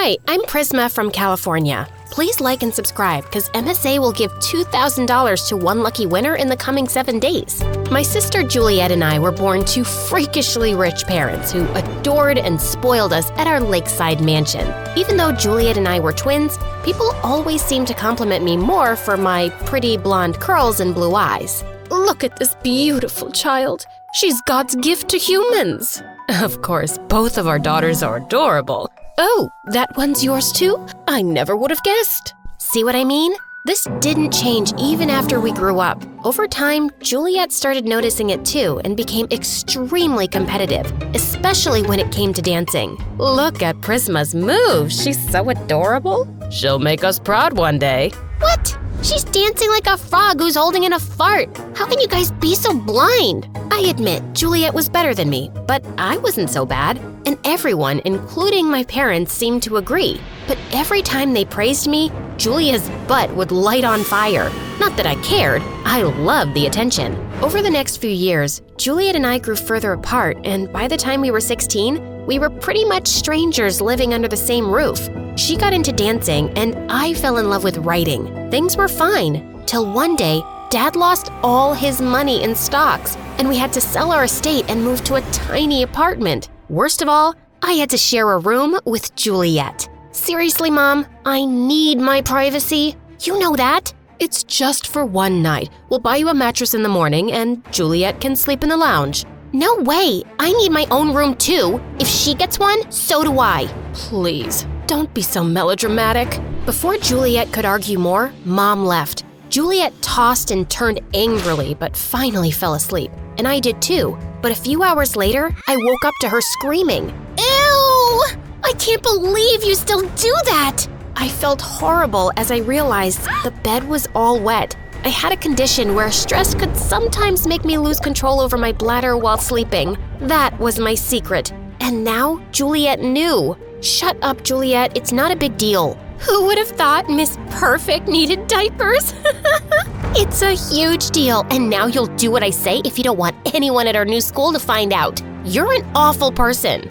Hi, I'm Prisma from California. Please like and subscribe because MSA will give $2,000 to one lucky winner in the coming 7 days. My sister Juliet and I were born to freakishly rich parents who adored and spoiled us at our lakeside mansion. Even though Juliet and I were twins, people always seemed to compliment me more for my pretty blonde curls and blue eyes. Look at this beautiful child. She's God's gift to humans. Of course, both of our daughters are adorable. Oh, that one's yours too? I never would have guessed. See what I mean? This didn't change even after we grew up. Over time, Juliet started noticing it too and became extremely competitive, especially when it came to dancing. Look at Prisma's moves. She's so adorable. She'll make us proud one day. What? She's dancing like a frog who's holding in a fart. How can you guys be so blind? I admit, Juliet was better than me, but I wasn't so bad. And everyone, including my parents, seemed to agree. But every time they praised me, Julia's butt would light on fire. Not that I cared, I loved the attention. Over the next few years, Juliet and I grew further apart, and by the time we were 16, we were pretty much strangers living under the same roof. She got into dancing, and I fell in love with writing. Things were fine, till one day, Dad lost all his money in stocks, and we had to sell our estate and move to a tiny apartment. Worst of all, I had to share a room with Juliet. Seriously, Mom, I need my privacy. You know that. It's just for one night. We'll buy you a mattress in the morning, and Juliet can sleep in the lounge. No way. I need my own room too. If she gets one, so do I. Please, don't be so melodramatic. Before Juliet could argue more, Mom left. Juliet tossed and turned angrily, but finally fell asleep. And I did too. But a few hours later, I woke up to her screaming. Ew! I can't believe you still do that! I felt horrible as I realized the bed was all wet. I had a condition where stress could sometimes make me lose control over my bladder while sleeping. That was my secret. And now Juliet knew. Shut up, Juliet. It's not a big deal. Who would have thought Miss Perfect needed diapers? It's a huge deal, and now you'll do what I say if you don't want anyone at our new school to find out. You're an awful person.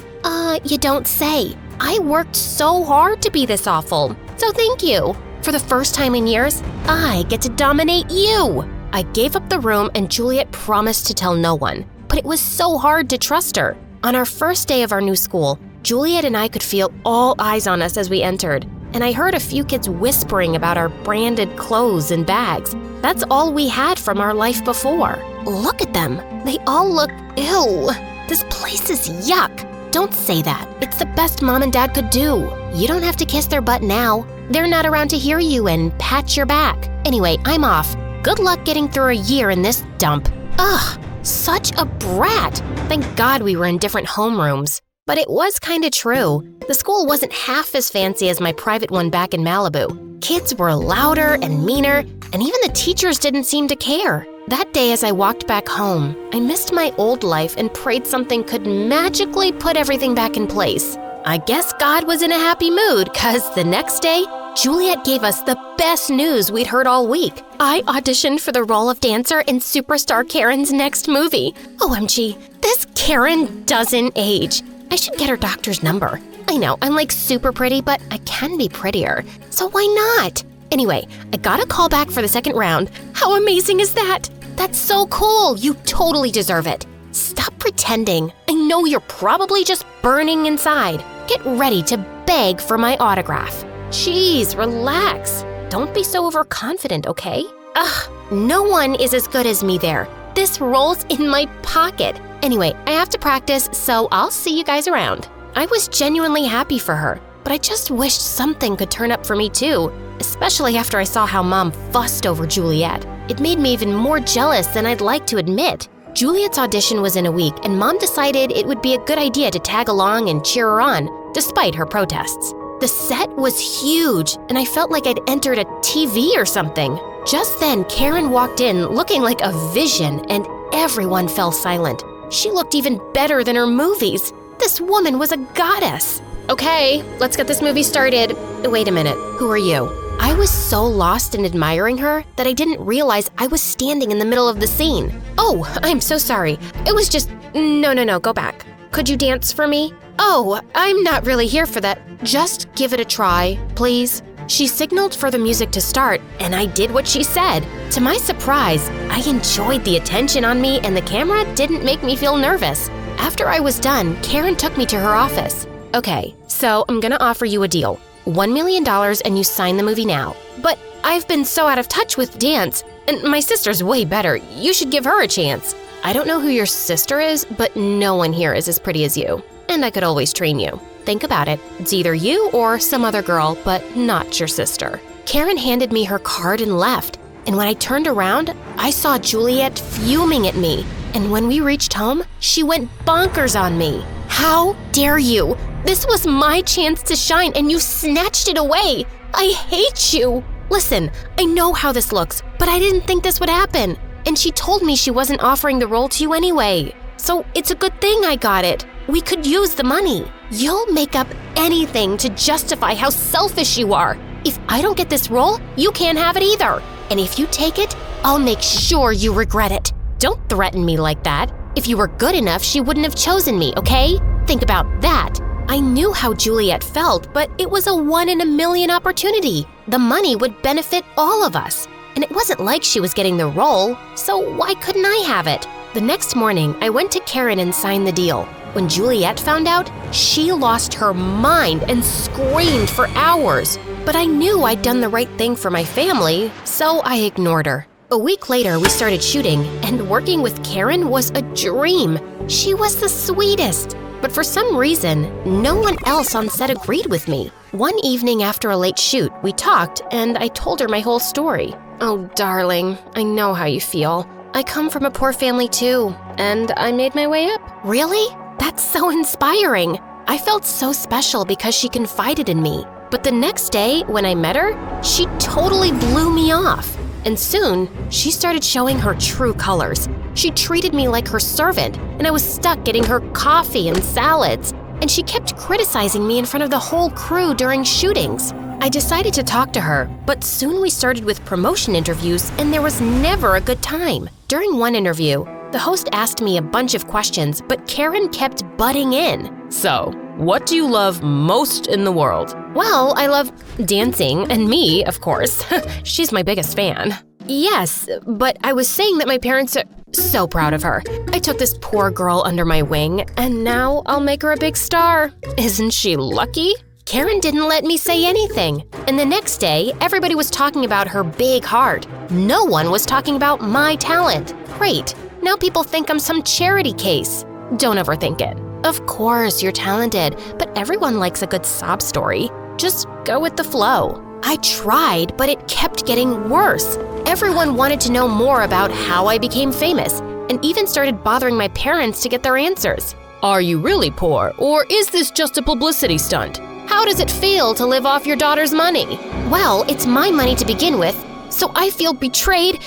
You don't say. I worked so hard to be this awful, so thank you. For the first time in years, I get to dominate you. I gave up the room, and Juliet promised to tell no one, but it was so hard to trust her. On our first day of our new school, Juliet and I could feel all eyes on us as we entered. And I heard a few kids whispering about our branded clothes and bags. That's all we had from our life before. Look at them. They all look ew. This place is yuck. Don't say that. It's the best Mom and Dad could do. You don't have to kiss their butt now. They're not around to hear you and pat your back. Anyway, I'm off. Good luck getting through a year in this dump. Ugh, such a brat. Thank God we were in different homerooms. But it was kinda true. The school wasn't half as fancy as my private one back in Malibu. Kids were louder and meaner, and even the teachers didn't seem to care. That day as I walked back home, I missed my old life and prayed something could magically put everything back in place. I guess God was in a happy mood, 'cause the next day, Juliet gave us the best news we'd heard all week. I auditioned for the role of dancer in Superstar Karen's next movie. OMG, this Karen doesn't age. I should get her doctor's number. I know, I'm like super pretty, but I can be prettier. So why not? Anyway, I got a call back for the second round. How amazing is that? That's so cool. You totally deserve it. Stop pretending. I know you're probably just burning inside. Get ready to beg for my autograph. Jeez, relax. Don't be so overconfident, okay? Ugh, no one is as good as me there. This rolls in my pocket. Anyway, I have to practice, so I'll see you guys around. I was genuinely happy for her, but I just wished something could turn up for me too, especially after I saw how Mom fussed over Juliet. It made me even more jealous than I'd like to admit. Juliet's audition was in a week, and Mom decided it would be a good idea to tag along and cheer her on, despite her protests. The set was huge, and I felt like I'd entered a TV or something. Just then, Karen walked in looking like a vision, and everyone fell silent. She looked even better than her movies. This woman was a goddess. Okay, let's get this movie started. Wait a minute, who are you? I was so lost in admiring her that I didn't realize I was standing in the middle of the scene. Oh, I'm so sorry. It was just, no, go back. could you dance for me? Oh, I'm not really here for that. Just give it a try, please. She signaled for the music to start, and I did what she said. To my surprise, I enjoyed the attention on me, and the camera didn't make me feel nervous. After I was done, Karen took me to her office. Okay, so I'm gonna offer you a deal. $1 million and you sign the movie now. But I've been so out of touch with dance, and my sister's way better. You should give her a chance. I don't know who your sister is, but no one here is as pretty as you. And I could always train you. Think about it. It's either you or some other girl, but not your sister. Karen handed me her card and left. And when I turned around, I saw Juliet fuming at me. And when we reached home, she went bonkers on me. How dare you? This was my chance to shine, and you snatched it away. I hate you. Listen, I know how this looks, but I didn't think this would happen. And she told me she wasn't offering the role to you anyway. So it's a good thing I got it. We could use the money. You'll make up anything to justify how selfish you are. If I don't get this role, you can't have it either. And if you take it, I'll make sure you regret it. Don't threaten me like that. If you were good enough, she wouldn't have chosen me, okay? Think about that. I knew how Juliet felt, but it was a 1 in a million opportunity. The money would benefit all of us. And it wasn't like she was getting the role, so why couldn't I have it? The next morning, I went to Karen and signed the deal. When Juliet found out, she lost her mind and screamed for hours. But I knew I'd done the right thing for my family, so I ignored her. A week later, we started shooting, and working with Karen was a dream. She was the sweetest. But for some reason, no one else on set agreed with me. One evening after a late shoot, we talked, and I told her my whole story. Oh, darling, I know how you feel. I come from a poor family too, and I made my way up. Really? That's so inspiring. I felt so special because she confided in me. But the next day, when I met her, she totally blew me off. And soon, she started showing her true colors. She treated me like her servant, and I was stuck getting her coffee and salads. And she kept criticizing me in front of the whole crew during shootings. I decided to talk to her, but soon we started with promotion interviews, and there was never a good time. During one interview, the host asked me a bunch of questions, but Karen kept butting in. So, what do you love most in the world? Well, I love dancing, and me, of course. She's my biggest fan. Yes, but I was saying that my parents are so proud of her. I took this poor girl under my wing, and now I'll make her a big star. Isn't she lucky? Karen didn't let me say anything. And the next day, everybody was talking about her big heart. No one was talking about my talent. Great. Now people think I'm some charity case. Don't overthink it. Of course, you're talented, but everyone likes a good sob story. Just go with the flow. I tried, but it kept getting worse. Everyone wanted to know more about how I became famous, and even started bothering my parents to get their answers. Are you really poor, or is this just a publicity stunt? How does it feel to live off your daughter's money? Well, it's my money to begin with, so I feel betrayed.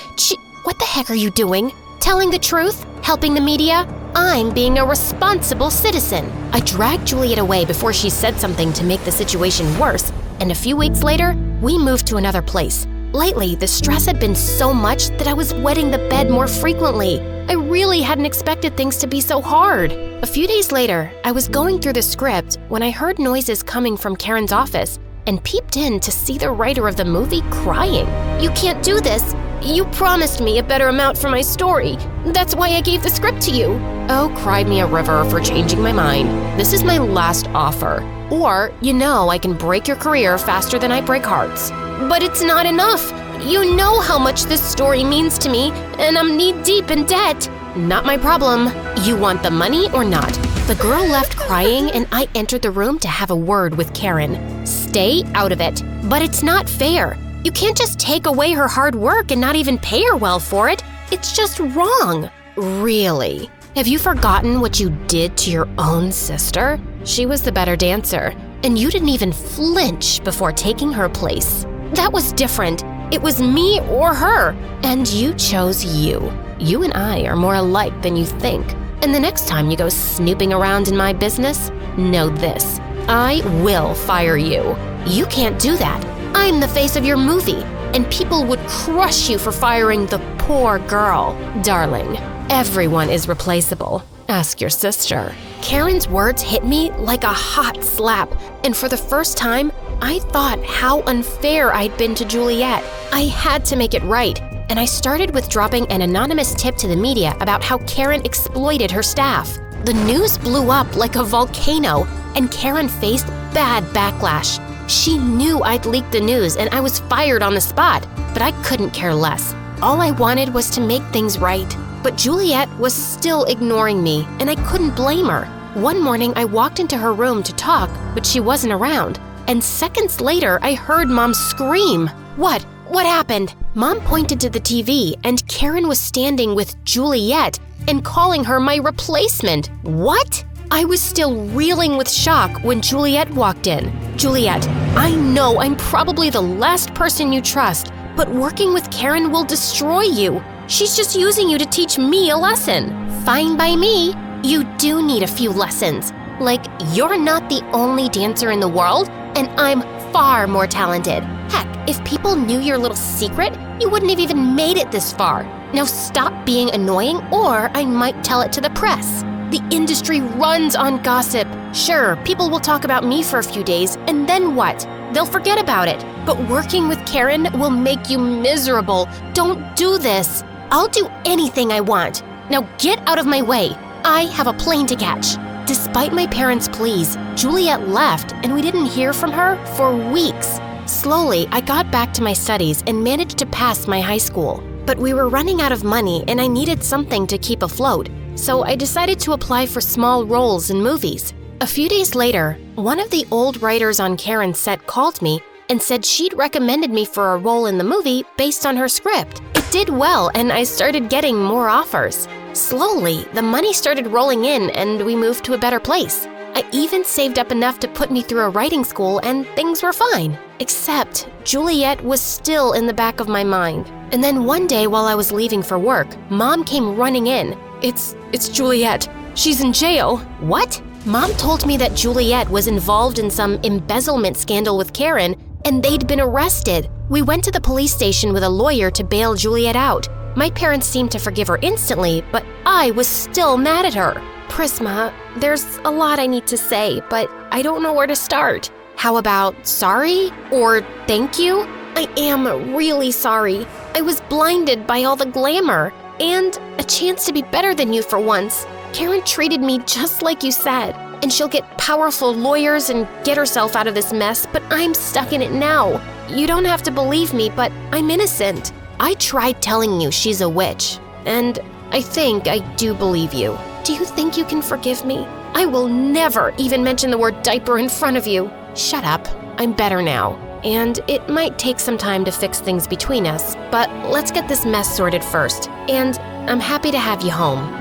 What the heck are you doing? Telling the truth? Helping the media? I'm being a responsible citizen. I dragged Juliet away before she said something to make the situation worse, and a few weeks later, we moved to another place. Lately, the stress had been so much that I was wetting the bed more frequently. I really hadn't expected things to be so hard. A few days later, I was going through the script when I heard noises coming from Karen's office and peeped in to see the writer of the movie crying. You can't do this. You promised me a better amount for my story. That's why I gave the script to you. Oh, cry me a river for changing my mind. This is my last offer. Or, I can break your career faster than I break hearts. But it's not enough. You know how much this story means to me, and I'm knee-deep in debt. Not my problem. You want the money or not? The girl left crying, and I entered the room to have a word with Karen. Stay out of it. But it's not fair. You can't just take away her hard work and not even pay her well for it. It's just wrong. Really? Have you forgotten what you did to your own sister? She was the better dancer, and you didn't even flinch before taking her place. That was different. It was me or her, and you chose you. You and I are more alike than you think. And the next time you go snooping around in my business, know this. I will fire you. You can't do that. I'm the face of your movie, and people would crush you for firing the poor girl. Darling, everyone is replaceable. Ask your sister. Karen's words hit me like a hot slap, and for the first time, I thought how unfair I'd been to Juliet. I had to make it right, and I started with dropping an anonymous tip to the media about how Karen exploited her staff. The news blew up like a volcano, and Karen faced bad backlash. She knew I'd leaked the news and I was fired on the spot, but I couldn't care less. All I wanted was to make things right. But Juliet was still ignoring me, and I couldn't blame her. One morning, I walked into her room to talk, but she wasn't around. And seconds later, I heard Mom scream. What? What happened? Mom pointed to the TV, and Karen was standing with Juliet and calling her my replacement. What? I was still reeling with shock when Juliet walked in. Juliet, I know I'm probably the last person you trust, but working with Karen will destroy you. She's just using you to teach me a lesson. Fine by me. You do need a few lessons. Like, you're not the only dancer in the world, and I'm far more talented. Heck, if people knew your little secret, you wouldn't have even made it this far. Now stop being annoying, or I might tell it to the press. The industry runs on gossip. Sure, people will talk about me for a few days, and then what? They'll forget about it. But working with Karen will make you miserable. Don't do this. I'll do anything I want. Now get out of my way. I have a plane to catch. Despite my parents' pleas, Juliet left, and we didn't hear from her for weeks. Slowly, I got back to my studies and managed to pass my high school. But we were running out of money, and I needed something to keep afloat. So I decided to apply for small roles in movies. A few days later, one of the old writers on Karen's set called me and said she'd recommended me for a role in the movie based on her script. It did well, and I started getting more offers. Slowly, the money started rolling in, and we moved to a better place. I even saved up enough to put me through a writing school, and things were fine. Except Juliet was still in the back of my mind. And then one day while I was leaving for work, Mom came running in. It's Juliet. She's in jail. What? Mom told me that Juliet was involved in some embezzlement scandal with Karen, and they'd been arrested. We went to the police station with a lawyer to bail Juliet out. My parents seemed to forgive her instantly, but I was still mad at her. Prisma, there's a lot I need to say, but I don't know where to start. How about sorry or thank you? I am really sorry. I was blinded by all the glamour and a chance to be better than you for once. Karen treated me just like you said, and she'll get powerful lawyers and get herself out of this mess, but I'm stuck in it now. You don't have to believe me, but I'm innocent. I tried telling you she's a witch, and I think I do believe you. Do you think you can forgive me? I will never even mention the word diaper in front of you. Shut up. I'm better now. And it might take some time to fix things between us, but let's get this mess sorted first. And I'm happy to have you home.